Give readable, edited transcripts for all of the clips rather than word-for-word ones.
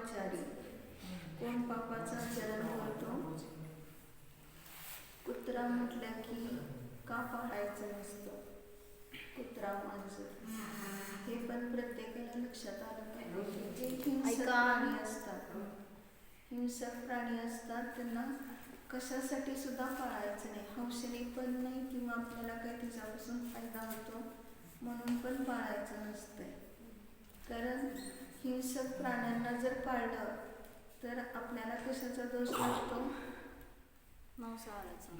पापाचारी. कोण पापाचं आचरण करतो? कुत्रा म्हटलं की का पाळायचं नसतं? कुत्रा, मांजर हे पण प्रत्येकाला लक्षात आलं पाहिजे. जे हिंसक प्राणी असतात, हिंसक प्राणी असतात त्यांना कशासाठी सुद्धा पाळायचं नाही. हौसेने पण नाही किंवा आपल्याला काही त्याच्यापासून फायदा होतो म्हणून पण पाळायचं नसतंय. कारण हिंसक प्राण्यांना जर पाळलं तर आपल्याला कशाचा दोष लागतो? मांसाहाराचा.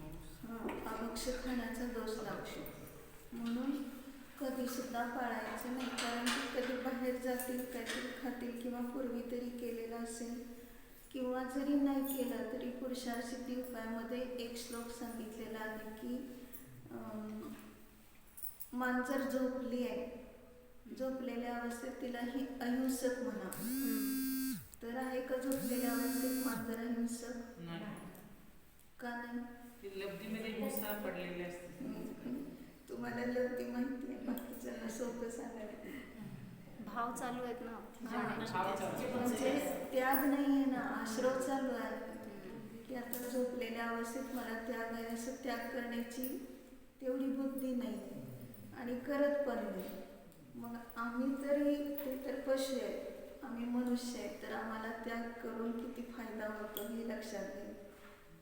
अभक्ष खाण्याचा दोष लागतो. म्हणून कधी सुद्धा पाळायचं नाही. कारण की कधी बाहेर जातील, काहीतरी खातील किंवा पूर्वी तरी केलेलं असेल किंवा जरी नाही केलं तरी पुरुषार्थसिद्धी उपायामध्ये एक श्लोक सांगितलेला आहे की मांजर झोपली आहे, झोपलेल्या अवस्थेत तिला ही अहिंसक म्हणा. तर आहे का झोपलेल्या अवस्थेत मांजर अहिंसक? का नाही? लब्धीमध्ये हिंसा पडलेली असते. तुम्हाला लब्धी माहिती आहे, बाकीच्यांना सोपं सांगायला. भाव चालू आहेत ना, म्हणजे त्याग नाही आहे ना, आश्रव चालू आहे की आता झोपलेल्या अवस्थेत मला त्याग आहे असं त्याग करण्याची तेवढी बुद्धी नाही आणि करत पण नाही. मग आम्ही तरी, ते तर पशु आहेत, आम्ही मनुष्य आहेत, तर आम्हाला त्याग करून किती फायदा होतो हे लक्षात घ्या.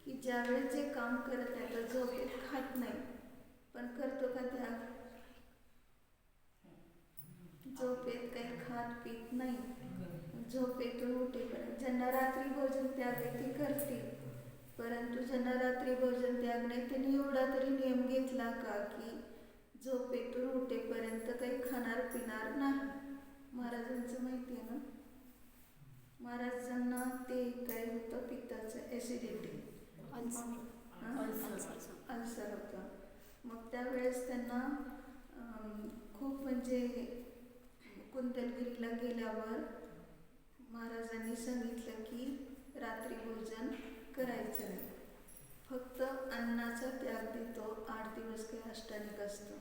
की ज्यावेळेस जे काम करत आहे तर झोपेत खात नाही पण करतो का त्याग? झोपेत काही खात पीत नाही, झोपेतून उठेपर्यंत. ज्यांना रात्री भोजन त्याग आहे ते करतील, परंतु ज्यांना रात्री भोजन त्याग नाही त्यांनी एवढा तरी नियम घेतला का की झोपेतून उठेपर्यंत काही खाणार पिणार नाही. महाराजांचं माहिती आहे ना, महाराजांना ते काय होतं, पित्ताचं ॲसिडिटी, अल्सर होतं. मग त्यावेळेस त्यांना खूप म्हणजे कुंतलगिरीला गेल्यावर महाराजांनी सांगितलं की रात्री भोजन करायचं नाही, फक्त अन्नाचा त्याग देतो. 8 दिवस काही अष्टानिक असतं.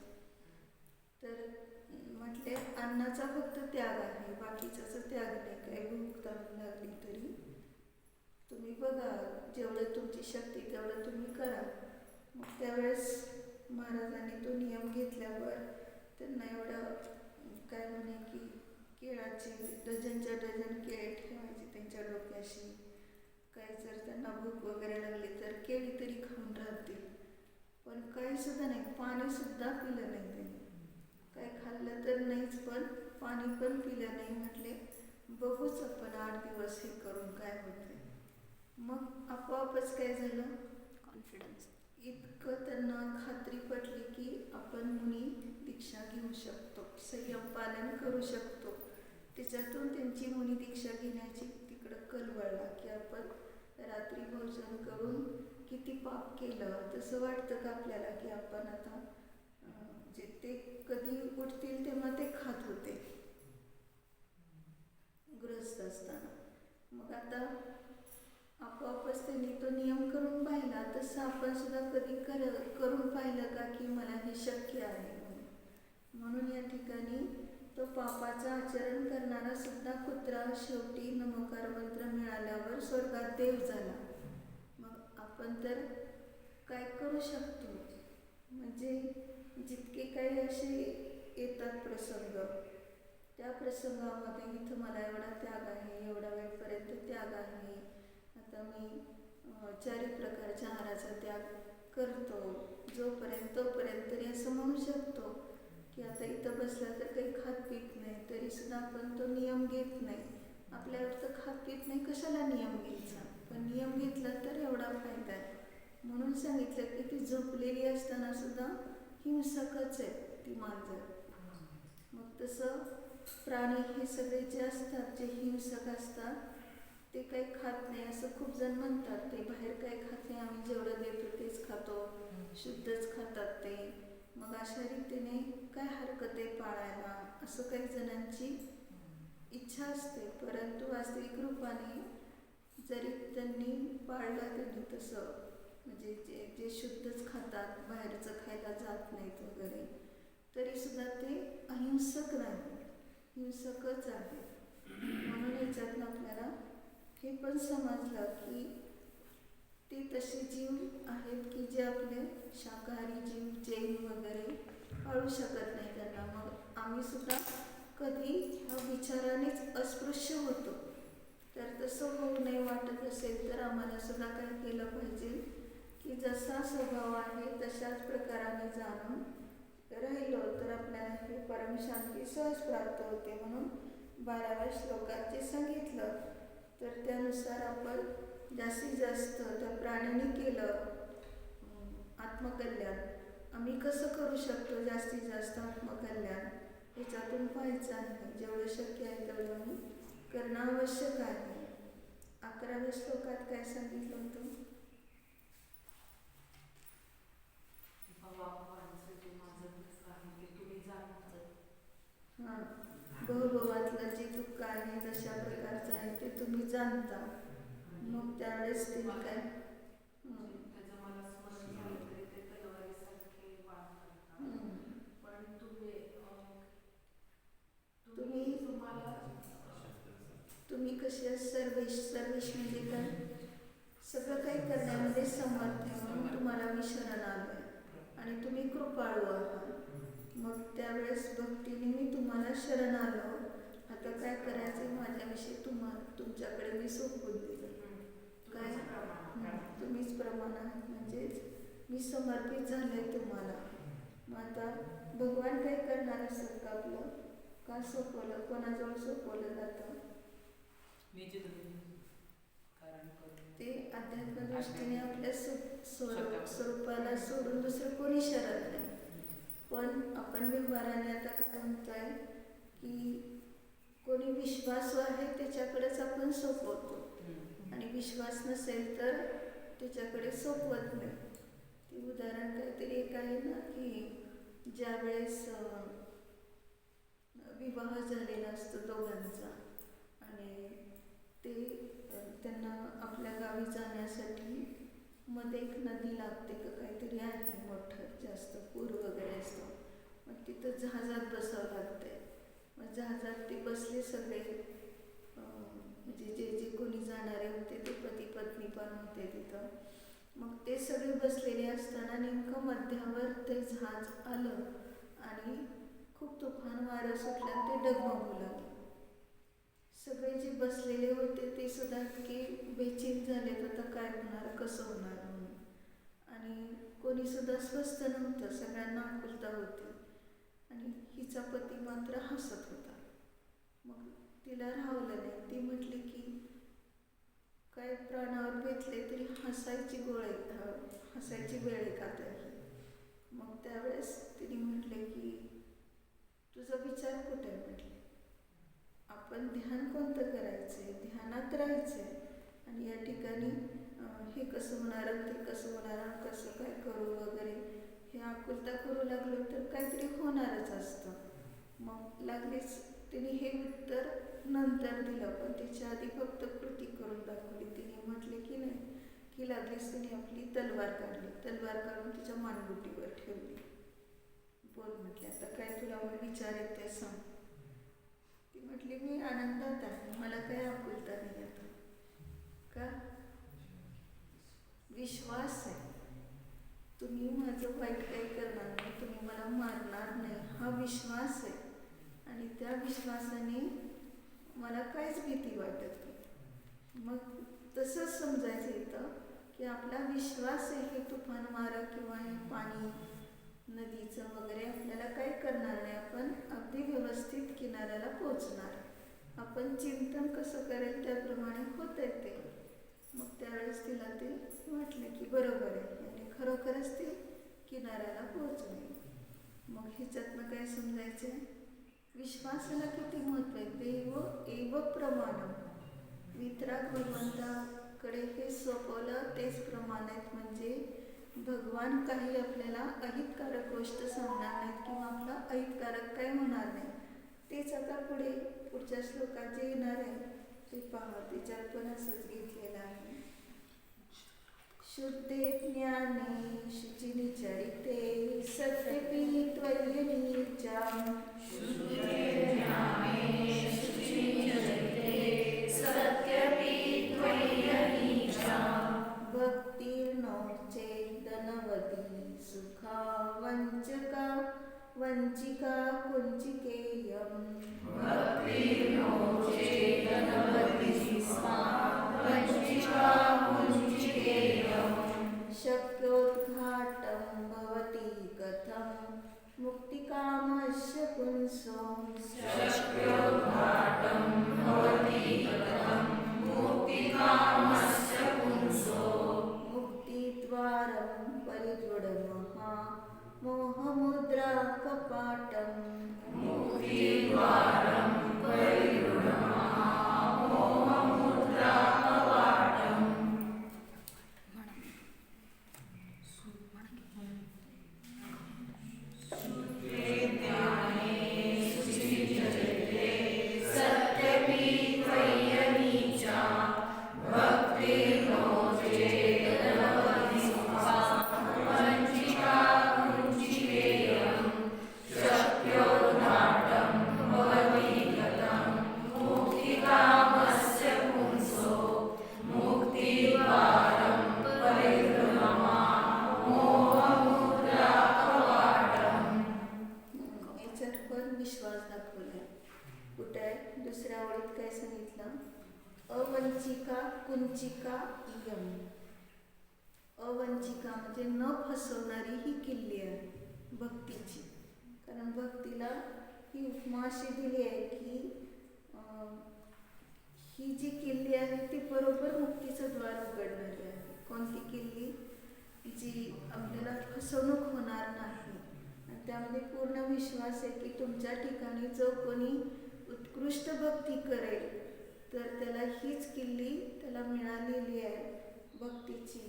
तर म्हटले अन्नाचा फक्त त्याग आहे, बाकीचाच त्याग नाही. काही भूक ताण लागली तरी तुम्ही बघा, जेवढं तुमची शक्ती तेवढं तुम्ही करा. मग त्यावेळेस महाराजांनी तो नियम घेतल्यावर त्यांना एवढं काय म्हणे की केळाचे डझनच्या डझन केळे ठेवायचे त्यांच्या डोक्याशी. काही जर त्यांना भूक वगैरे लागली तर केळी तरी खाऊन राहतील, पण काही सुद्धा नाही, पाणी सुद्धा पिलं नाही त्यांनी. काय खाल्लं तर नाहीच पण पाणी पण पिलं नाही. म्हटले बघूच आपण 8 दिवस हे करून काय होते. मग आपोआपच काय झालं, कॉन्फिडन्स इतकं त्यांना खात्री पटली की आपण मुनी दीक्षा घेऊ शकतो, संयम पालन करू शकतो. त्याच्यातून त्यांची मुनी दीक्षा घेण्याची तिकडं कल वळला की आपण रात्री भोजन करून किती पाप केलं. तसं वाटतं का आपल्याला की आपण आता जे ते कधी उठतील तेव्हा ते खात होते गृहस्थ असताना. मग आता आपोआपच त्यांनी तो नियम करून पाहिला. तसं आपण सुद्धा कधी करून पाहिलं का की मला हे शक्य आहे? म्हणून या ठिकाणी तो पापाचं आचरण करणारा सुद्धा कुत्रा शेवटी नमोकार मंत्र मिळाल्यावर स्वर्गात देव झाला. मग आपण तर काय करू शकतो? म्हणजे जितके काही असे येतात प्रसंग, त्या प्रसंगामध्ये इथं मला एवढा त्याग आहे, एवढ्या वेळपर्यंत त्याग आहे, आता मी 4 प्रकारच्या आहाराचा त्याग करतो, जोपर्यंत तोपर्यंत तरी असं म्हणू शकतो की आता इथं बसला तर काही खात पीत नाही, तरी सुद्धा आपण तो नियम घेत नाही. आपल्यावर तर खात पीत नाही, कशाला नियम घ्यायचा? पण नियम घेतला तर एवढा फायदा आहे. म्हणून सांगितलं की ती झोपलेली असताना सुद्धा हिंसकच आहे ती मांजर. मग तसं प्राणी हे सगळे जे असतात, जे हिंसक असतात, ते काही खात नाही असं खूप जण म्हणतात. ते बाहेर काही खात नाही, आम्ही जेवढं देतो तेच खातो, शुद्धच खातात ते. मग अशा रीतीने काय हरकत आहे पाळायला, असं काही जणांची इच्छा असते. परंतु वास्तविक रूपाने जरी त्यांनी पाळलं, त्यांनी तसं म्हणजे जे शुद्धच खातात, बाहेरचं खायला जात नाहीत वगैरे, तरी सुद्धा ते अहिंसक नाही, हिंसकच आहे. म्हणून याच्यातनं आपल्याला हे पण समजलं की ते तसे जीव आहेत की जे आपले शाकाहारी जीव जैन वगैरे पाळू शकत नाही त्यांना. मग आम्ही सुद्धा कधी ह्या विचारानेच अस्पृश्य होतो. तर तसं होऊ नये वाटत असेल तर आम्हाला सुद्धा काय केलं पाहिजे की जसा स्वभाव आहे तशाच प्रकाराने जाणून राहिलो तर आपल्याला हे परमशांती सहज प्राप्त होते. म्हणून 12व्या श्लोकात जे सांगितलं तर त्यानुसार आपण जास्तीत जास्त त्या प्राण्याने केलं आत्मकल्याण. आम्ही कसं करू शकतो जास्तीत जास्त आत्मकल्याण याच्यातून पाहायचं आहे. जेवढं शक्य आहे तेवढं आम्ही करणं आवश्यक आहे. 11व्या श्लोकात काय सांगितलं होतं? हां, भवभवातलं जे दुःख आहे तशा प्रकारचं आहे ते तुम्ही जाणता. मग त्यावेळेस ते काय तुम्ही कसे सर्वेश म्हणजे काय सगळं काही करण्यामध्ये समर्थ आहे म्हणून तुम्हाला मी शरण आलोय आणि तुम्ही कृपाळू आहात. मग त्यावेळेस भक्तीने मी तुम्हाला शरण आलो. आता काय करायचं माझ्याविषयी तुमच्याकडे मी सोपवून दिलं. काय तुम्हीच प्रमाण आहे म्हणजेच मी समर्पित झाले तुम्हाला. मग आता भगवान काय करणार असेल का आपलं? का सोपवलं? कोणाजवळ सोपवलं जातं? ते अध्यात्म दृष्टीने आपल्या स्वरूपाला सोडून दुसरं कोणी शरण नाही. पण आपण व्यवहाराने आता काय म्हणतोय की कोणी विश्वासू आहे त्याच्याकडेच आपण सोपवतो आणि विश्वास नसेल तर त्याच्याकडे सोपवत नाही. ते उदाहरण काहीतरी एक आहे ना की ज्या वेळेस विवाह झालेला असतो दोघांचा आणि ते त्यांना आपल्या गावी जाण्यासाठी मध्ये एक नदी लागते का काहीतरी आहे मोठं जास्त पूर वगैरे असतो. मग तिथं जहाजात बसावं लागतंय. मग जहाजात ते बसले सगळे म्हणजे जे कोणी जाणारे होते ते पती पत्नी पण होते तिथं. मग ते सगळे बसलेले असताना नेमकं मध्यावर ते जहाज आलं आणि खूप तुफान वारं सुटलं ते डगमगू लागलं. सगळे जे बसलेले होते ते सुद्धा इतके बेचैन झालेत आता काय होणार कसं होणार म्हणून. आणि कोणी सुद्धा स्वस्थ नव्हतं. सगळ्यांना आकुलता होती आणि हिचा पती मात्र हसत होता. मग तिला राहवलं नाही. ती म्हटली की काय प्राणावर बेतले तरी हसायची वेळ आहे का तरी. मग त्यावेळेस तिने म्हटले की तुझा विचार कुठे आहे म्हटले. आपण ध्यान कोणतं करायचंय? ध्यानात राहायचंय आणि या ठिकाणी हे कसं होणार ते कसं होणार कसं काय करू वगैरे हे आकुलता करू लागलो तर काहीतरी होणारच असतं. मग लागलीच तिने हे उत्तर नंतर दिलं पण त्याच्या आधी फक्त कृती करून दाखवली. तिने म्हटले की नाही की लागलीच तिने आपली तलवार काढली. तलवार काढून तिच्या मानगुटीवर ठेवली. बोल म्हटले आता काय तुला विचार येते सांग. ती म्हटली मी आनंदात आहे. मला काय आकुलता नाही आता. का? विश्वास आहे. तुम्ही माझं वाईट काही करणार नाही. तुम्ही मला मारणार नाही हा विश्वास आहे. आणि त्या विश्वासाने मला काहीच भीती वाटत नाही. मग तसंच समजायचं येतं की आपला विश्वास आहे हे तुफान वारं किंवा हे पाणी नदीचं वगैरे आपल्याला काही करणार नाही. आपण अगदी व्यवस्थित किनाऱ्याला पोचणार. आपण चिंतन कसं करेल त्याप्रमाणे होत आहे ते. मग त्यावेळेस तिला ते वाटलं की बरोबर आहे आणि खरोखरच ते किनाऱ्याला पोचले. मग ह्याच्यातनं काय समजायचं? विश्वासाला किती महत्त्व आहे. देव एव प्रमाणम. वितराग भगवंताकडे हे सोपवलं तेच प्रमाण आहेत. म्हणजे भगवान काही आपल्याला अहितकारक गोष्ट सांगणार नाहीत किंवा आपला अहितकारक काय होणार नाही. तेच आता पुढच्या श्लोकात जे येणार आहे ते पहा. त्याच्यात पण असंच घेतलेलं आहे. शुद्धे ज्ञाने शुचिनी चरिते सत्यपी त्वय्यनीचा. शुद्धे ज्ञाने शुचिनी चरिते सत्यपी भक्तिर्नो चेदनवती सुखा वंचका वंचिका कुंचिकेयम् भक्तिर्नो चेदनवती सुखा वंचिका कुंचिकेयम् शक्योद्घाटं भवति कथं मुक्तिकामस्य पुंसो शक्योद्घाटं भवति कथं मुक्तिकामस्य पुंसो मुक्तिद्वारं परिदृढमहा मोहमुद्रा कपाटम् मुक्तिद्वारं परिदृढमहा मोहमुद्रा कवाटम् सत्यपि त्वय्यनीचा भक्तिर्नो चेदनवती सुखा वंचिका कुंचिकेयम् शक्योद्घाटं भवति कथं मुक्तिकामस्य पुंसो मुक्तिद्वारं परिदृढमहा मोहमुद्रा कवाटम् याच्यात पण विश्वास दाखवलाय. कुठे आहे? दुसऱ्या ओळीत काय सांगितलं? अवंचिका कुंचिका इयम. अवंचिका म्हणजे न फसवणारी ही किल्ली आहे भक्तीची. कारण भक्तीला ही उपमा अशी दिली आहे की ही जी किल्ली आहे ती बरोबर मुक्तीचं द्वार उघडणारी आहे. कोणती किल्ली? जी आपल्याला फसवणूक होणार नाही आणि त्यामध्ये पूर्ण विश्वास आहे की तुमच्या ठिकाणी जो कोणी उत्कृष्ट भक्ती करेल तर त्याला हीच किल्ली त्याला मिळालेली आहे भक्तीची.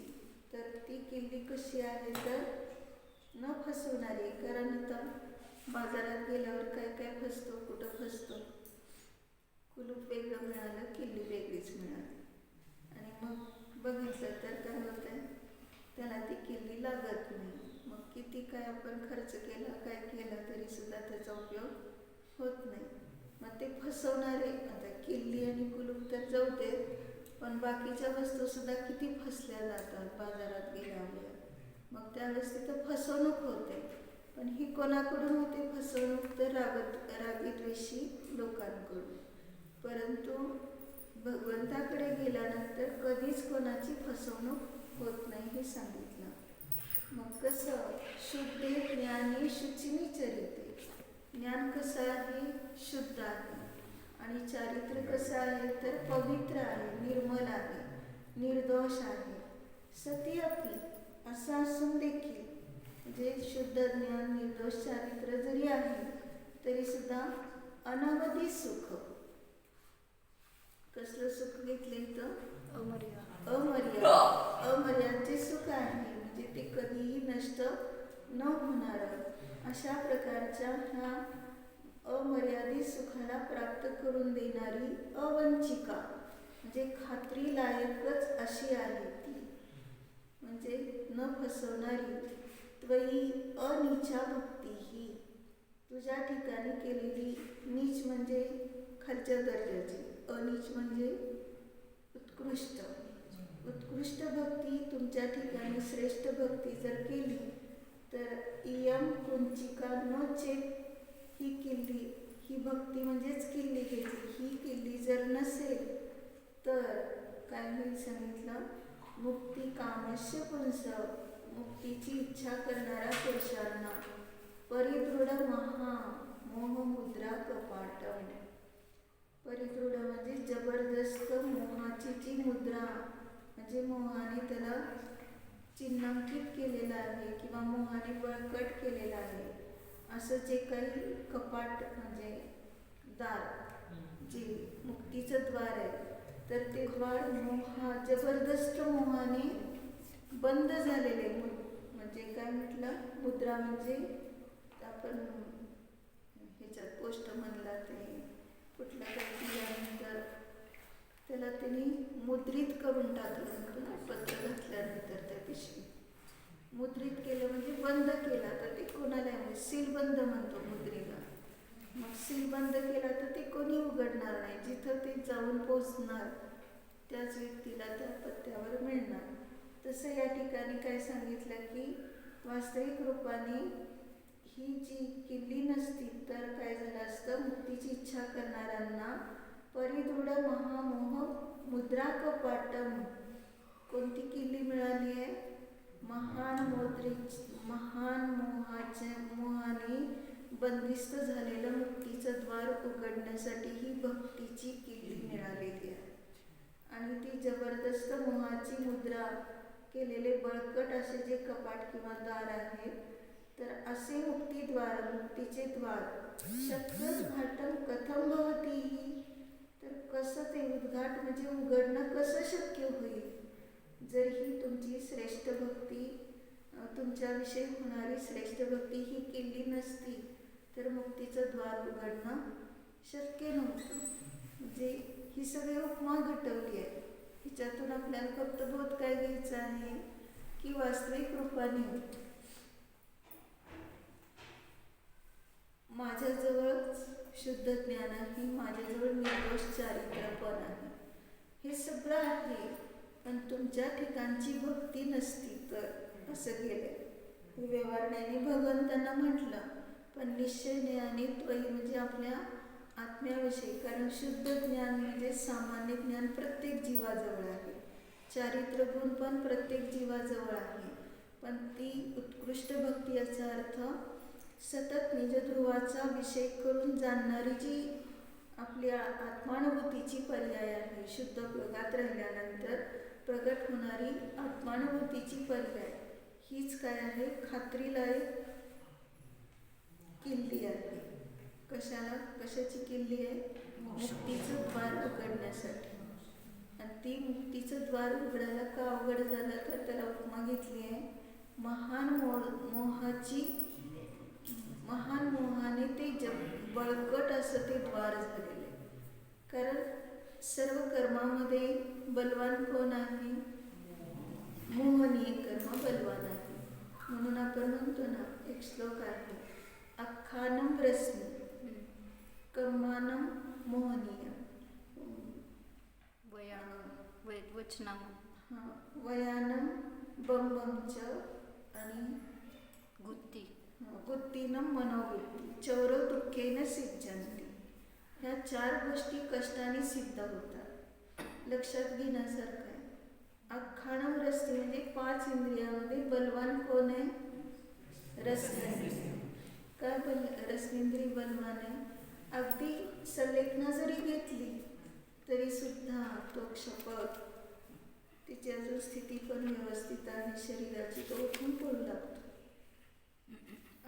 तर ती किल्ली कशी आहे तर न फसवणारी. कारण आता बाजारात गेल्यावर काय काय फसतो, कुठं फसतो? कुलूप वेगळं मिळालं, किल्ली वेगळीच मिळाली आणि मग बघितलं तर काय होत आहे, त्याला ती किल्ली लागत नाही. मग किती काय आपण खर्च केला, काय केला तरी सुद्धा त्याचा उपयोग होत नाही. मग ते फसवणारे, आता किल्ली आणि कुलूप तर जाऊ देत, पण बाकीच्या वस्तू सुद्धा किती फसल्या जातात बाजारात गेल्यावर. मग त्यावेळेस तिथं फसवणूक होते. पण ही कोणाकडून होते फसवणूक? तर रागीद्वेषी लोकांकडून. परंतु भगवंताकडे गेल्यानंतर कधीच कोणाची फसवणूक होत नाही हे सांगितलं. मग कसं? शुद्धे ज्ञानी शुचिनी चरिते. ज्ञान कसं आहे? शुद्ध आहे. आणि चारित्र्य कसं आहे तर पवित्र आहे, निर्मल आहे, निर्दोष आहे. सती अपि असं असून देखील म्हणजे शुद्ध ज्ञान निर्दोष चारित्र्य जरी आहे तरी सुद्धा अनवधी सुख. कसलं सुख घेतलं इथं? अमर्यादित सुख आहे. म्हणजे ते कधीही नष्ट न होणार अशा प्रकारच्या ह्या अमर्यादित सुखाला प्राप्त करून देणारी अवंचिका म्हणजे खात्री लायकच अशी आहे ती. म्हणजे न फसवणारी. त्वयी अनीचा भक्ती ही. तुझ्या ठिकाणी केलेली नीच म्हणजे खालच्या दर्जाची, अनीच म्हणजे उत्कृष्ट. उत्कृष्ट भक्ती तुमच्या ठिकाणी श्रेष्ठ भक्ती जर केली तर इयम कुंचिका न चेत. ही किल्ली, ही भक्ती म्हणजेच किल्ली घेतली, ही किल्ली जर नसेल तर काय होईल सांगितलं? मुक्ती कामस्य पुंस. मुक्तीची इच्छा करणाऱ्या पुरुषांना परिदृढ महा मोहमुद्रा कपाटम. परिदृढ म्हणजे जबरदस्त मोहाची जी मुद्रा म्हणजे मोहाने त्याला चिन्हांकित केलेलं आहे किंवा मोहाने बळकट केलेलं आहे असं जे काही कपाट म्हणजे दार, जे मुक्तीचं द्वार आहे तर ते द्वार जबरदस्त मोहाने बंद झालेले. म्हणजे काय म्हटलं? मुद्रा म्हणजे आपण ह्याच्यात पोस्ट म्हणला ते कुठलं काही दिल्यानंतर त्याला त्यांनी मुद्रित करून टाकलं. पत्र घातल्यानंतर त्या पिशवी मुद्रित केलं म्हणजे बंद केला. तर ते कोणाला म्हणजे सीलबंद म्हणतो मुद्रेला. मग सीलबंद केला तर ते कोणी उघडणार नाही. जिथं ते जाऊन पोचणार त्याच व्यक्तीला त्या पत्त्यावर मिळणार. तसं या ठिकाणी काय सांगितलं की वास्तविक रूपाने ही जी किल्ली नसती तर काय झालं असतं, मुक्तीची इच्छा करणाऱ्यांना परिदृढ महामोह मुद्रा कपाटम, कोणती किल्ली मिळाली आहे? महान मोहाने बंदिस्त झालेलं मुक्तीचं द्वार उघडण्यासाठी ही भक्तीची किल्ली मिळालेली आहे. आणि ती जबरदस्त मोहाची मुद्रा केलेले बळकट असे जे कपाट किंवा द्वार आहे, तर असे मुक्तिद्वार, मुक्तीचे द्वार शक्योद्घाटन कथम भवती, तर कसं ते उद्घाट म्हणजे उघडणं कसं शक्य होईल? जर ही तुमची श्रेष्ठ भक्ती, तुमच्याविषयी होणारी श्रेष्ठ भक्ती ही किल्ली नसती तर मुक्तीचं द्वार उघडणं शक्य नव्हतं. म्हणजे ही सगळी उपमा घटवली आहे. हिच्यातून आपल्याला फक्त बोध काय घ्यायचा आहे की वास्तविक रूपाने माझ्याजवळच शुद्ध ज्ञान आहे, माझ्याजवळ निर्दोष चारित्र्य पण आहे, हे सगळं आहे. पण तुमच्या ठिकाणची भक्ती नसती तर असं गेलं. व्यवहारण्याने भगवंतांना म्हटलं, पण निश्चयने त्वयी म्हणजे आपल्या आत्म्याविषयी, कारण शुद्ध ज्ञान म्हणजे सामान्य ज्ञान प्रत्येक जीवाजवळ आहे, चारित्र्य गुण पण प्रत्येक जीवाजवळ आहे. पण ती उत्कृष्ट भक्ती याचा अर्थ सतत निजध्रुवाचा विषय करून जाणणारी जी आपल्या आत्मानुभूतीची पर्याय आहे, शुद्ध प्रगात राहिल्यानंतर प्रगट होणारी आत्मानुभूतीची पर्याय, हीच काय आहे? खात्रीलायक किल्ली आहे. कशाची किल्ली आहे? मुक्तीचं द्वार उघडण्यासाठी. आणि ती मुक्तीचं द्वार उघडायला का अवघड झालं तर त्याला उपमा घेतली आहे महान मोहाने ते बळकट असं ते द्वार झालेले. कारण सर्व कर्मामध्ये बलवान कोण आहे? मोहनीय कर्म बलवान आहे. म्हणून आपण म्हणतो ना, एक श्लोक आहे, अख्खानम रश्मी कर्मानम मोहनीय वयानम बंबमच आणि गुत्तीनम मनोवृत्ती चौरव दुःखेन सिद्धंती. ह्या 4 गोष्टी कष्टाने सिद्ध होतात. लक्षात घेण्यासारखं आहे. अख्खानम रस्ती म्हणजे 5 इंद्रियामध्ये बलवान कोण आहे? रसनेंद्रिय. काय रसनेंद्रिय बलवान आहे? अगदी संलेखना जरी घेतली तरी सुद्धा तो क्षपक, तिची अजून स्थिती पण व्यवस्थित आहे शरीराची, तो उठून पडू लागतो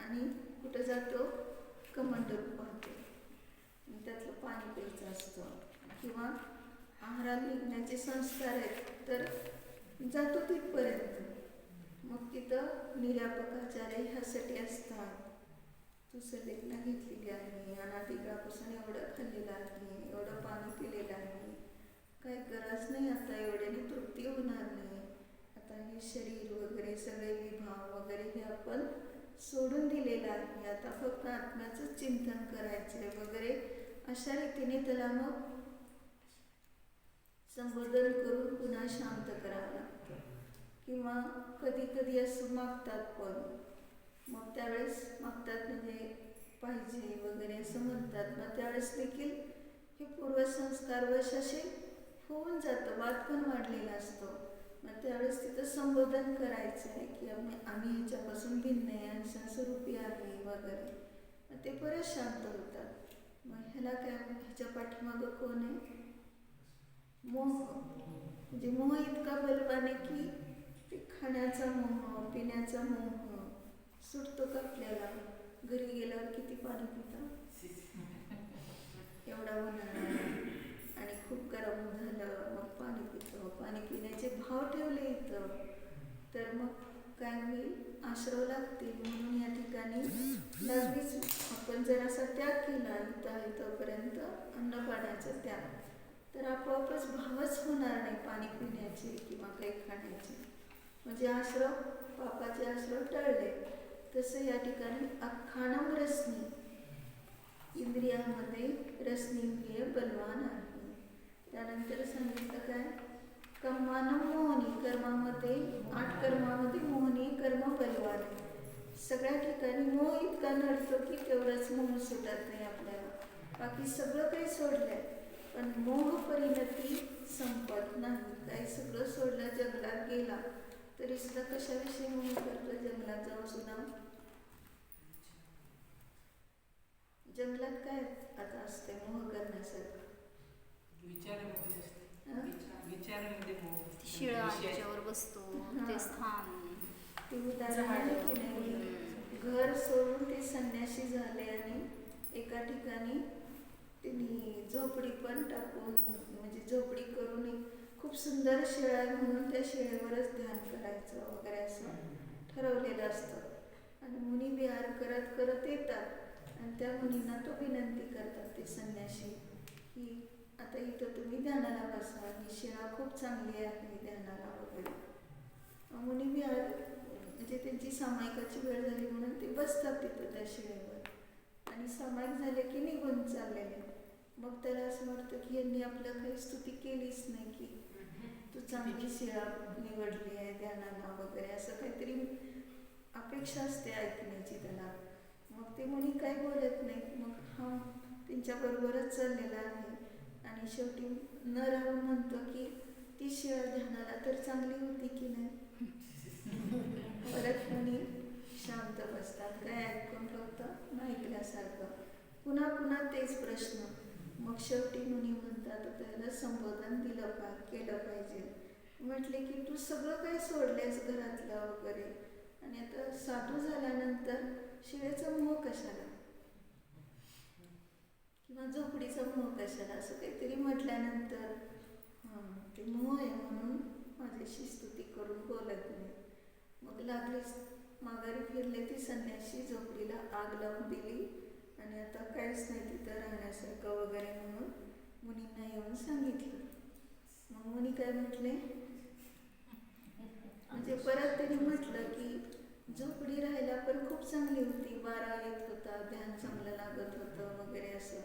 आणि कुठं जातो? कमंडलू पाहतो, त्यातलं पाणी प्यायचं असतं किंवा आहारात निघण्याचे संस्कार आहेत तर जातो तिथपर्यंत. मग तिथं निर्यापकाचार्य ह्यासाठी असतात, तू संलेखना घेतलेली आहे, अनादिकाळापासून एवढं खाल्लेलं आहे, एवढं पाणी पिलेलं आहे, काय गरज नाही, आता एवढ्याने तृप्ती होणार नाही, आता हे शरीर वगैरे सगळे विभाग वगैरे हे आपण सोडून दिलेलं आहे, आता फक्त आत्म्याचं चिंतन करायचंय वगैरे अशा रीतीने त्याला मग संबोधन करून पुन्हा शांत करावं लागतं. किंवा कधी कधी असं मागतात पण, मग त्यावेळेस मागतात म्हणजे पाहिजे वगैरे असं म्हणतात, मग त्यावेळेस देखील हे पूर्वसंस्कारवश असे होऊन जातं, वाद पण वाढलेला असतो. मग त्यावेळेस तिथं संबोधन करायचं आहे की आम्ही ह्याच्यापासून भिन्न आहे आणि संस्वरूपी आहे वगैरे, मग ते परत शांत होतात. मग ह्याला काय, ह्याच्या पाठीमागं कोण आहे? मोह. म्हणजे मोह इतका बलवान आहे की ते खाण्याचा मोह, पिण्याचा मोह सुटतो का आपल्याला? घरी गेल्यावर किती पाणी पिता? एवढा उन्हाळा आणि खूप गरम झालं मग पाणी पितो, पाणी पिण्याचे भाव ठेवले इथं तर मग काय होईल? आश्रव लागतील. म्हणून या ठिकाणी लागलीच आपण जर असा त्याग केला इथपर्यंत अन्न पाण्याचा त्याग, तर आपोआपच भावच होणार नाही पाणी पिण्याचे किंवा काही खाण्याचे. म्हणजे आश्रव, पापाचे आश्रव टळले. तसं या ठिकाणी अख्खानम रसनी, इंद्रियामध्ये रसनी इंद्रिय बलवान आहे. त्यानंतर सांगितलं काय? कर्मानं मोहनी, कर्मामध्ये 8 कर्मामध्ये मोहनी कर्म बलवान. सगळ्या ठिकाणी मोह इतका नडतो की तेवढंच मोह सुटत नाही आपल्याला. बाकी सगळं काही सोडलंय पण मोह परिणती संपत नाही. काही सगळं सोडलं, जंगलात गेला तरी सुद्धा कशाविषयी मोह करतो? जंगलात जाऊन सुद्धा जंगलात काय आता असते मोह करण्यासारखं? विचारामध्ये असते. हं? विचारामध्ये मोह असते. शिळा विषय- त्याच्यावर बसतो, हा. ते स्थान. ते उदाहरण आहे की नाही? घर सोडून ते संन्यासी झाले आणि एका ठिकाणी त्यांनी झोपडी पण टाकून, म्हणजे झोपडी करून एक खूप सुंदर शिळा आहे म्हणून त्या शिळेवरच ध्यान करायचं वगैरे असं ठरवलेलं असतं. आणि मुनी विहार करत करत येतात आणि त्या मुनींना तो विनंती करतात ते संन्यासी की आता इथं तुम्ही ध्यानाला बसा, ही शिळा खूप चांगली आहे ध्यानाला वगैरे. मुनी विहार म्हणजे त्यांची सामायिकाची वेळ झाली म्हणून ते बसतात तिथं त्या शिळेवर आणि सामायिक झाले की निघून चाललेले. मग त्याला असं वाटतं की यांनी आपलं काही स्तुती केलीच नाही की तू चांगली शिळा निवडली आहे ध्यानाला वगैरे, असं काहीतरी अपेक्षा असते ऐकण्याची त्याला. मग ते मुनी काही बोलत नाही. मग हा त्यांच्याबरोबरच चाललेला आहे आणि शेवटी न राहून म्हणतो की ती शिळा ध्यानाला तर चांगली होती की नाही. परत मुनी शांत बसतात, काय ऐकून फक्त न ऐकल्यासारखं. पुन्हा पुन्हा तेच प्रश्न. मग शेवटी मुनी म्हणतात त्याला संबोधन केलं पाहिजे. म्हटले की तू सगळं काय सोडलेस घरातलं वगैरे आणि आता साधू झाल्यानंतर शिळेचा मोह कशाला किंवा झोपडीचा मोह कशाला, असं काहीतरी म्हटल्यानंतर ते मोह आहे म्हणून माझ्याशी स्तुती करून बोलत नाही. मग लागलीच माघारी फिरले ती संन्यासी, झोपडीला आग लावून दिली आणि आता काहीच नाही तिथं राहण्यासारखं वगैरे म्हणून मुनींना येऊन सांगितलं. मग मुनी काय म्हटले, म्हणजे परत त्यांनी म्हटलं की झोपडी राहायला पण खूप चांगली होती, वारा येत होता, ध्यान चांगलं लागत होतं वगैरे असं.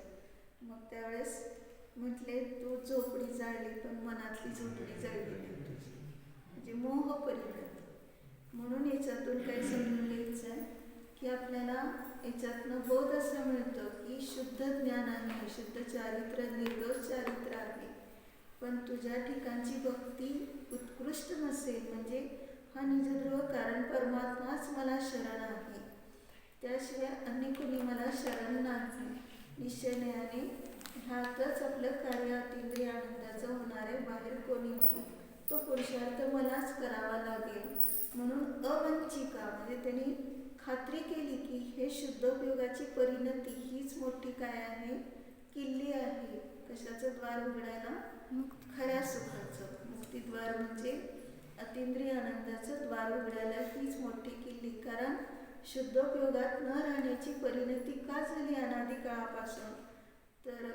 मग त्यावेळेस म्हटले तू झोपडी जाळली पण मनातली झोपडी जाळली नाही तुझी, म्हणजे मोह परिणत. म्हणून याच्यातून काय समजून घ्यायचं आहे की आपल्याला याच्यातनं बोध असं मिळतं की शुद्ध ज्ञान आहे, शुद्ध चारित्र्य, निर्दोष चारित्र्य आहे. पण तुझ्या ठिकाणची भक्ती उत्कृष्ट नसेल म्हणजे हा निजध्रुव कारण परमात्माच मला शरण आहे, त्याशिवाय अन्य कोणी मला शरण नाही. निश्चयाने ह्यातच आपलं कार्य अतिंद्रिय आनंदाचं होणार आहे, बाहेर कोणी नाही. तो पुरुषार्थ मलाच करावा लागेल. म्हणून अवंचिका म्हणजे त्यांनी खात्री केली की हे शुद्धोपयोगाची परिणती हीच मोठी काय आहे, किल्ली आहे. कशाचं द्वार उघडायला? खऱ्या सुखाचं. मुक्तिद्वार म्हणजे अतिंद्रिय आनंदाचं द्वार उघडायला हीच मोठी किल्ली. कारण शुद्धोपयोगात न राहण्याची परिणती का झाली अनादी काळापासून? तर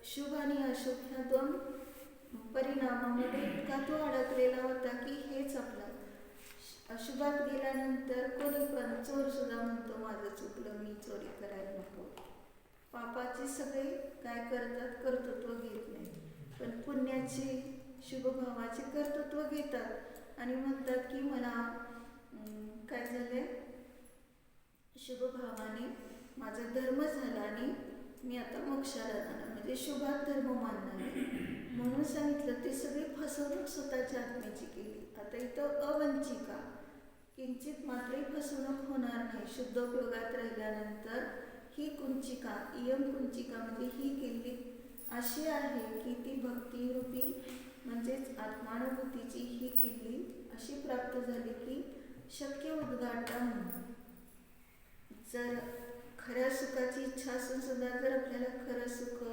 शुभ आणि अशुभ ह्या दोन परिणामामध्ये इतका तो अडकलेला होता की हेच आपलं अशुभात गेल्यानंतर कोणी पण चोर सुद्धा म्हणतो माझं चुकलं, मी चोरी करायला नको. पापाचे सगळे काय करतात, कर्तृत्व घेत नाही. पण पुण्याची शुभभावाचे कर्तृत्व घेतात आणि म्हणतात की मला काय झालंय, शुभभावाने माझा धर्म झाला आणि मी आता मोक्षाला जाणार, म्हणजे शुभात धर्म मानणार. म्हणून सांगितलं ते सगळी फसवणूक स्वतःच्या आत्म्याची केली. आता इथं अवंचिका, किंचित मात्रही फसवणूक होणार नाही. शुद्धोपयोगात राहिल्यानंतर ही कुंचिका, इयम कुंचिका म्हणजे ही किल्ली अशी आहे की ती भक्तिरूपी म्हणजेच आत्मानुभूतीची ही किल्ली अशी प्राप्त झाली की शक्य उद्घाटन. जर खऱ्या सुखाची इच्छा असून सुद्धा जर आपल्याला खरं सुख,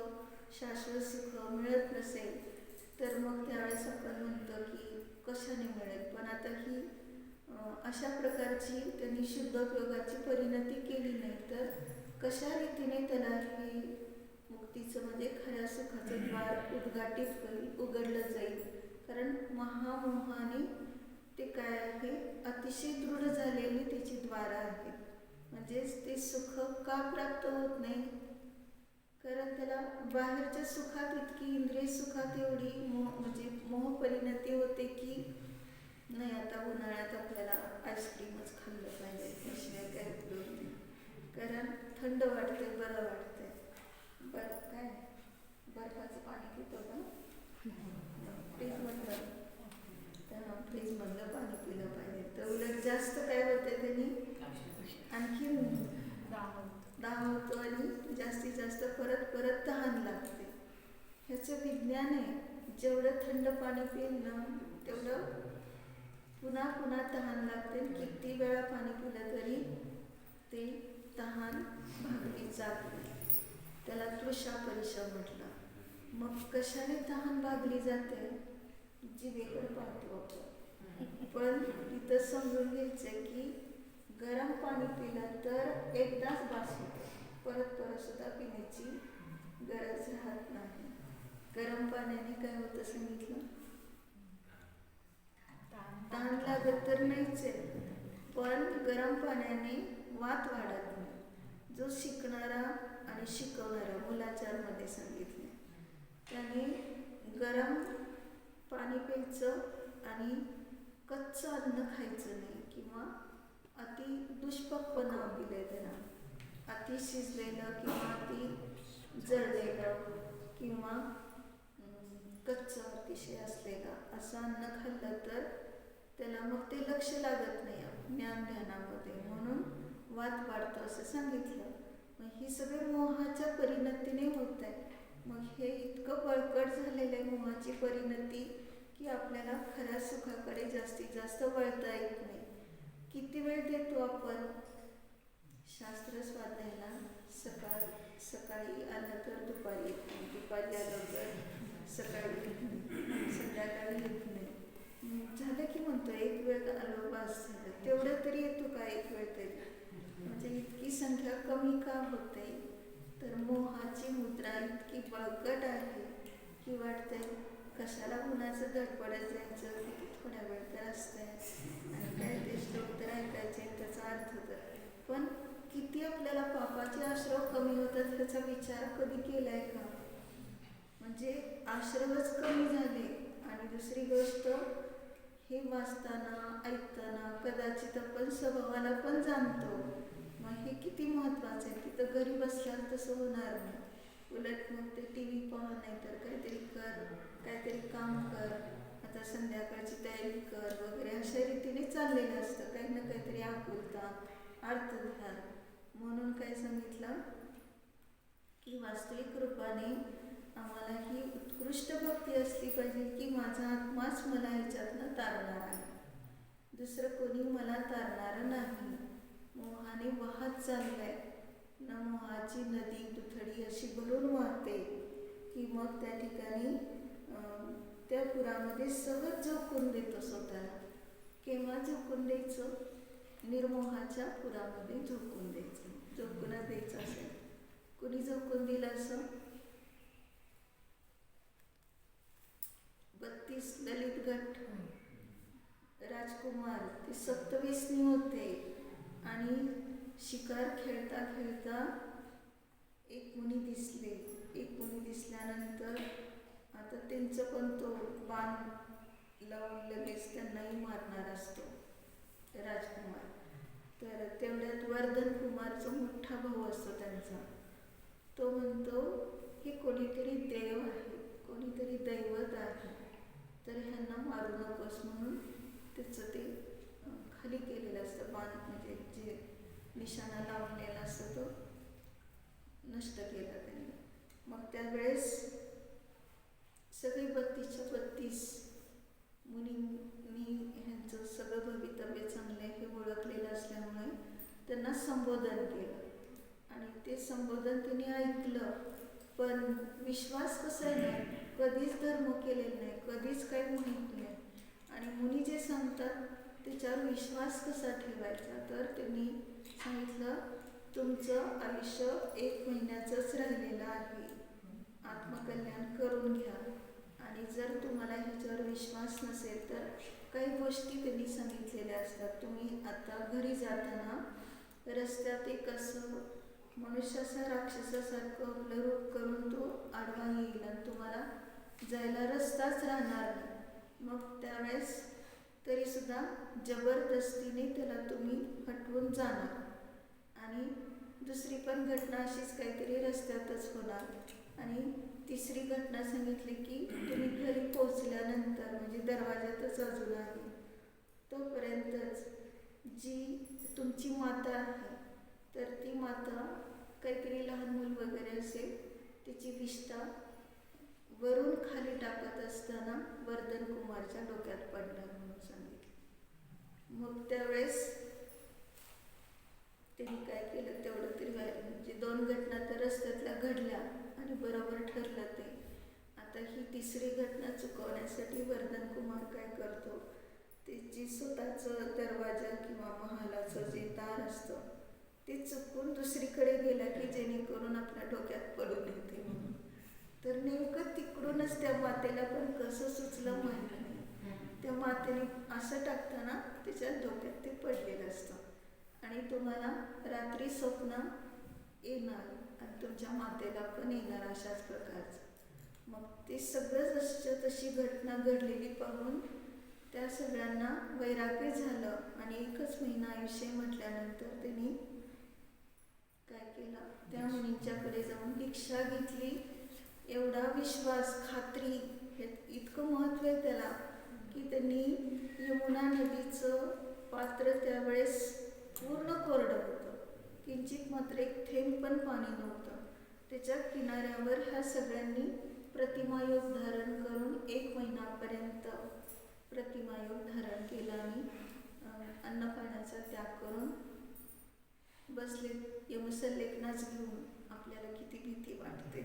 शाश्वत सुख मिळत नसेल तर मग त्यावेळेस आपण म्हणतो की कशाने मिळेल. पण आता ही अशा प्रकारची त्यांनी शुद्धोपयोगाची परिणती केली नाही तर कशा रीतीने त्याला हे मुक्तीचं म्हणजे खऱ्या सुखाचं द्वार उद्घाटित होईल, उघडलं जाईल. कारण महामोहाने ते काय आहे, अतिशय दृढ झालेली त्याची द्वारं आहेत. म्हणजेच ते सुख का प्राप्त होत नाही, कारण त्याला बाहेरच्या सुखात इतकी इंद्रिय सुखात एवढी म्हणजे मोह परिणती होते की नाही आता उन्हाळ्यात आपल्याला आईस्क्रीमच खाल्लं पाहिजे त्याशिवाय काय उपयोग नाही. कारण थंड वाटते, बरं वाटतंय. बरं काय बर्फाचं पाणी पितो का? फ्रीजमधलं. तर फ्रीजमधलं पाणी पिलं पाहिजे. तर उलट जास्त काय होतं त्यांनी आणखी दाह होतो आणि जास्तीत जास्त परत परत तहान लागते. ह्याचं विज्ञान आहे. जेवढं थंड पाणी पिईल ना तेवढं पुन्हा पुन्हा तहान लागते. किती वेळा पाणी पिलं तरी ते तहान भागली जात नाही. त्याला तृषा परिशा म्हटलं. मग कशाने तहान भागली जाते? जिभेकडे पाहतो आपण. पण इथं समजून घ्यायचं की गरम पाणी पिलं तर एकदाच बास होतं, परत परत सुद्धा पिण्याची गरज राहत नाही. गरम पाण्याने काय होतं सांगितलं? तहान लागत तर नाहीच आहे, पण गरम पाण्याने वात वाढत नाही. जो शिकणारा आणि शिकवणारा मुलाचारमध्ये सांगितले त्याने गरम पाणी प्यायचं आणि कच्चं अन्न खायचं नाही किंवा अति दुष्पकपणा दिले त्याला. अति शिजलेलं किंवा अति जळलेलं किंवा कच्चं अतिशय असलेलं असं अन्न खाल्लं तर त्याला मग ते लक्ष लागत नाही ज्ञानामध्ये, म्हणून वात वाढतो असं सांगितलं. मग ही सगळे मोहाच्या परिणतीने होत आहे. मग हे इतकं बळकट झालेलं आहे मोहाची परिणती की आपल्याला खऱ्या सुखाकडे जास्तीत जास्त वळता येत नाही. किती वेळ देतो आपण शास्त्र स्वाध्यायाला? सकाळी आलं तर दुपारी येत नाही, दुपारी आलं तर सकाळी येत नाही, संध्याकाळी येत नाही. झालं की म्हणतो एक वेळ आलो बास झालं. तेवढं तरी येतो का एक वेळ तरी? म्हणजे इतकी संख्या कमी का होते? तर मोहाची मुद्रा इतकी बळकट आहे की वाटतंय कशाला गुणाचं धडपडत जायचं, किती थोड्या वेळ तर असतंय आणि काय ते श्लोक तर ऐकायचे त्याचा अर्थ तर. पण किती आपल्याला पापाचे आश्रव कमी होतात ह्याचा विचार कधी केलाय का? म्हणजे आश्रवच कमी झाले. आणि दुसरी गोष्ट, हे वाचताना ऐकताना कदाचित आपण स्वभावाला पण जाणतो. मग हे किती महत्त्वाचं आहे. तिथं घरी बसल्यावर तसं होणार नाही. उलट मग ते TV पाहा, नाही तर काहीतरी कर, काहीतरी काम कर, आता संध्याकाळची तयारी कर वगैरे अशा रीतीने चाललेलं असतं. काही ना काहीतरी आकुलता, अर्थध्यान. म्हणून काय सांगितलं की वास्तविक रूपाने आम्हाला ही उत्कृष्ट भक्ती असली पाहिजे की माझा आत्माच मला ह्याच्यातनं तारणार आहे, दुसरं कोणी मला तारणारं नाही. मोहाने वाहत चाललंय ना, मोहाची नदी दुथडी अशी भरून वाहते की मग त्या ठिकाणी त्या पुरामध्ये सहज झोकून देतो स्वतःला. केव्हा झोकून द्यायचं? निर्मोहाच्या पुरामध्ये झोकून द्यायचं. झोकूनच द्यायचं असेल. कुणी झोकून दिलं असं? 32 ललित गट राजकुमार ते सप्तव्यसनी होते आणि शिकार खेळता खेळता एक मुनी दिसले. एक मुनी दिसल्यानंतर आता त्यांचं पण तो बाण लावून लगेच त्यांनाही मारणार असतो राजकुमार. तर तेवढ्यात वर्धन कुमारचा मोठा भाऊ असतो त्यांचा. तो म्हणतो हे कोणीतरी देव आहे, कोणीतरी दैवत आहे, तर ह्यांना मारू नकोस म्हणून त्याचं ते खाली केलेलं असतं बाण, म्हणजे जे निशाणा लावलेला असतो तो नष्ट केला त्यांनी. मग त्यावेळेस सगळे 32 मुनींनी ह्यांचं सगळं भवितव्य चांगलं आहे हे ओळखलेलं असल्यामुळे त्यांना संबोधन केलं आणि ते संबोधन त्यांनी ऐकलं. पण विश्वास कसा आहे, कधीच धर्म केलेला नाही, कधीच काही माहीत नाही आणि मुनी जे सांगतात त्याच्यावर विश्वास कसा ठेवायचा? तर त्यांनी सांगितलं तुमचं आयुष्य 1 महिन्याचंच राहिलेलं आहे, आत्मकल्याण करून घ्या. आणि जर तुम्हाला ह्याच्यावर विश्वास नसेल तर काही गोष्टी त्यांनी सांगितलेल्या असतात. तुम्ही आता घरी जाताना रस्त्यात एक असं मनुष्याचा राक्षसासारखं आपलं रूप करून तो आडवा येईल आणि तुम्हाला जायला रस्ताच राहणार नाही. मग त्यावेळेस तरीसुद्धा जबरदस्तीने त्याला तुम्ही हटवून जाणार. आणि दुसरी पण घटना अशीच काहीतरी रस्त्यातच होणार. आणि तिसरी घटना सांगितली की तुम्ही घरी पोहोचल्यानंतर म्हणजे दरवाजातच अजून आहे तोपर्यंतच जी तुमची माता आहे तर ती माता काहीतरी लहान मूल वगैरे असेल तिची विष्ठा वरून खाली टाकत असताना वर्धन कुमारच्या डोक्यात पडणार म्हणून सांगितलं. मग त्यावेळेस त्यांनी काय केलं तेवढं तरी व्हायला म्हणजे 2 घटना तर रस्त्यातल्या घडल्या आणि बरोबर ठरलं ते. आता ही तिसरी घटना चुकवण्यासाठी वर्धन कुमार काय करतो त्याची स्वतःचं दरवाजा किंवा महालाचं जे दार असतं ते चुकून दुसरीकडे गेला की जेणेकरून आपल्या डोक्यात पडून येते म्हणून. तर नेमकं तिकडूनच त्या मातेला पण कसं सुचलं माहिती नाही. त्या मातेने असं टाकताना त्याच्या डोक्यात ते पडलेलं असतं आणि तुम्हाला रात्री स्वप्न येणार आणि तुमच्या मातेला पण येणार अशाच प्रकारचं. मग ते सगळं जसं तशी घटना घडलेली पाहून त्या सगळ्यांना वैराग्य झालं आणि 1च महिना आयुष्य म्हटल्यानंतर त्यांनी काय केलं त्या मुनींच्याकडे जाऊन भिक्षा घेतली. एवढा विश्वास खात्री इतकं महत्त्व आहे त्याला की त्यांनी यमुना नदीचं पात्र त्यावेळेस पूर्ण कोरडं होतं. किंचित मात्र एक थेंब पण पाणी नव्हतं. त्याच्या किनाऱ्यावर ह्या सगळ्यांनी प्रतिमायोग धारण करून 1 महिन्यापर्यंत प्रतिमायोग धारण केला आणि अन्नपाण्याचा त्याग करून बसले. यमसल्लेखनाच घेऊन आपल्याला किती भीती वाटते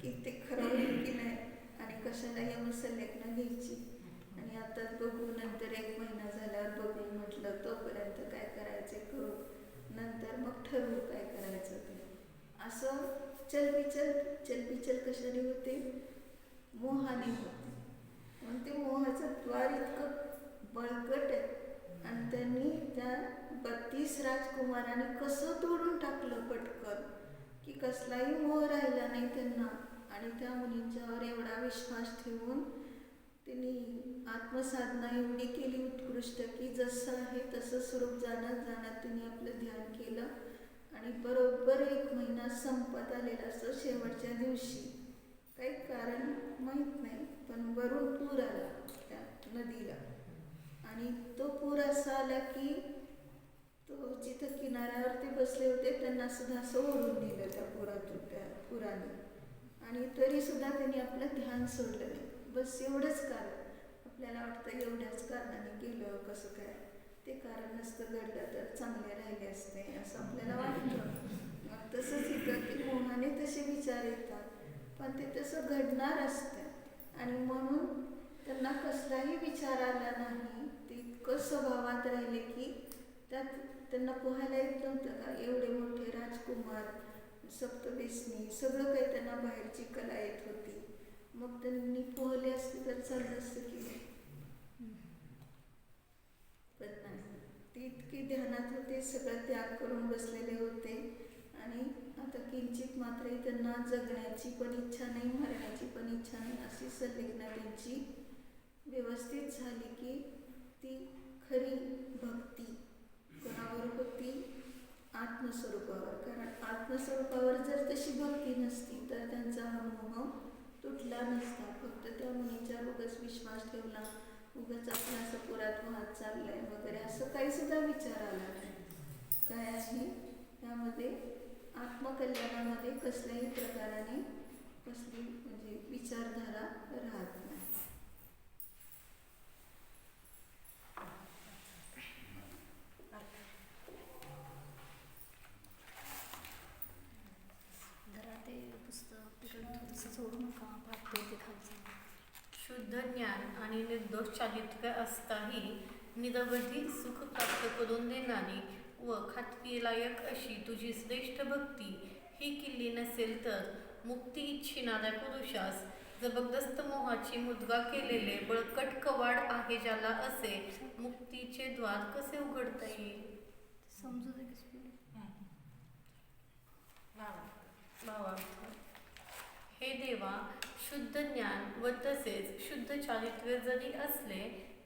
की ते खरं होईल की नाही आणि कशाला यमसल्लेखना घ्यायची. आणि आता बघू नंतर 1 महिना झाल्यावर बघू म्हटलं तोपर्यंत काय करायचे करू नंतर मग ठरवू काय करायचं ते. असं चलबिचल कशाने होते मोहाने होते. म्हणून ते मोहाचं द्वार इतकं बळकट आहे आणि त्यांनी त्या 32 राजकुमारांनी कसं तोडून टाकलं पटकन की कसलाही मोह राहिला नाही त्यांना. आणि त्या मुलींच्यावर एवढा विश्वास ठेवून त्यांनी आत्मसाधना एवढी केली उत्कृष्ट की जसं आहे तसं स्वरूप जाणत त्यांनी आपलं ध्यान केलं. आणि बरोबर 1 महिना संपत आलेला असं शेवटच्या दिवशी काही कारण माहीत नाही पण वरून पूर आला त्या नदीला. आणि तो पूर असा आला की तो जिथं किनाऱ्यावर ते बसले होते त्यांना सुद्धा असं ओढून दिलं त्या पुराने. आणि तरीसुद्धा त्यांनी आपलं ध्यान सोडलं नाही. बस एवढंच कारण. आपल्याला वाटतं एवढ्याच कारणाने गेलं कसं काय ते कारण नसतं घडलं तर चांगले राहिले असते असं आपल्याला वाटतं. मग तसंच इथं की मोहाने तसे विचार येतात पण ते तसं घडणार असतं आणि म्हणून त्यांना कसलाही विचार आला नाही. ते इतकं स्वभावात राहिले की त्यात त्यांना पोहायला येत नव्हतं का. एवढे मोठे राजकुमार सप्तवेसनी सगळं काही त्यांना बाहेरची कला येत होती. मग त्यांनी पोहले असते तर चाललं असतं की पण नाही. ते इतके ध्यानात होते सगळं त्याग करून बसलेले होते. आणि आता किंचित मात्र त्यांना जगण्याची पण इच्छा नाही मरण्याची पण इच्छा नाही अशी संलग्न त्यांची व्यवस्थित झाली की ती खरी भक्ती कोणावर होती आत्मस्वरूपावर. कारण आत्मस्वरूपावर जर तशी भक्ती नसती तर त्यांचा हा मोह तुटला नसता. फक्त त्या मुलींच्यावर उगाच विश्वास ठेवला उगाच आपला असं पुरात वाहत चाललंय वगैरे असं काही सुद्धा विचार आला नाही. काय आहे त्यामध्ये आत्मकल्याणामध्ये कसल्याही प्रकाराने कसली म्हणजे विचारधारा राहत नाही. जरा ते पुस्तक तिकडं थोडंसं सोडू नका पाहते ते खालचं. शुद्ध ज्ञान आणि निर्दोष चारित्र्य असताही निरवधी सुख प्राप्त करून देणारी व खात्रीलायक अशी तुझी श्रेष्ठ भक्ती ही किल्ली नसेल तर मुक्ती इच्छिणाऱ्या पुरुषास जबरदस्त मोहाची मुद्रा केलेले बळकट कवाड आहे ज्याला असे मुक्तीचे द्वार कसे उघडता येईल. समजू दे की स्पीड. भावार्थ. हे देवा, शुद्ध ज्ञान व तसेच शुद्ध चारित्र्य जरी असले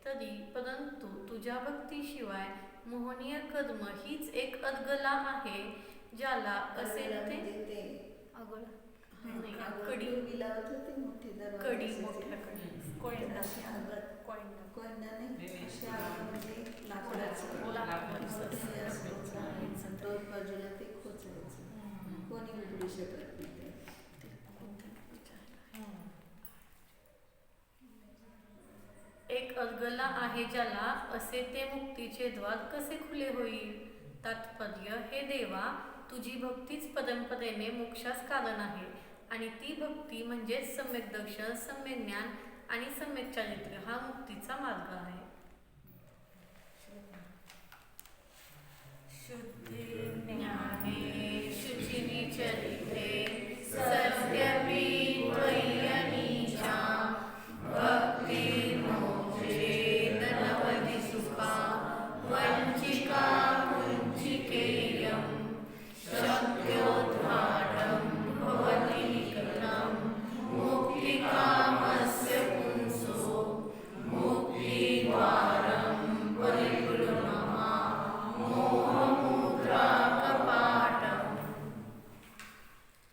तरी परंतु तुझ्या भक्तीशिवाय मोहनीय कर्म हीच एक अदगला आहे, ज्याला असे ते ते अगळ नाही, अगं कडी. पूर्वी लावत होते मोठे दरवाजे कडी, असायचे. मोठ्या कडी. कोयना अशी आगत कोयना कोयना नाही नाही. अशी आगमध्ये लाकडाचं लाकडाचं मोठे असायचं. दोन बाजूला ते खोचायचं, कोणी उघडू शकत नाही ते. एक अदगला आहे ज्याला असे ते मुक्तीचे द्वार कसे खुले होईल. तात्पर्य, हे देवा, तुझी भक्तीच परंपरेने मोक्षास कारण आहे आणि ती भक्ती म्हणजेच सम्यक दर्शन, सम्यक ज्ञान आणि सम्यक चारित्र्य हा मुक्तीचा मार्ग आहे. शुद्धे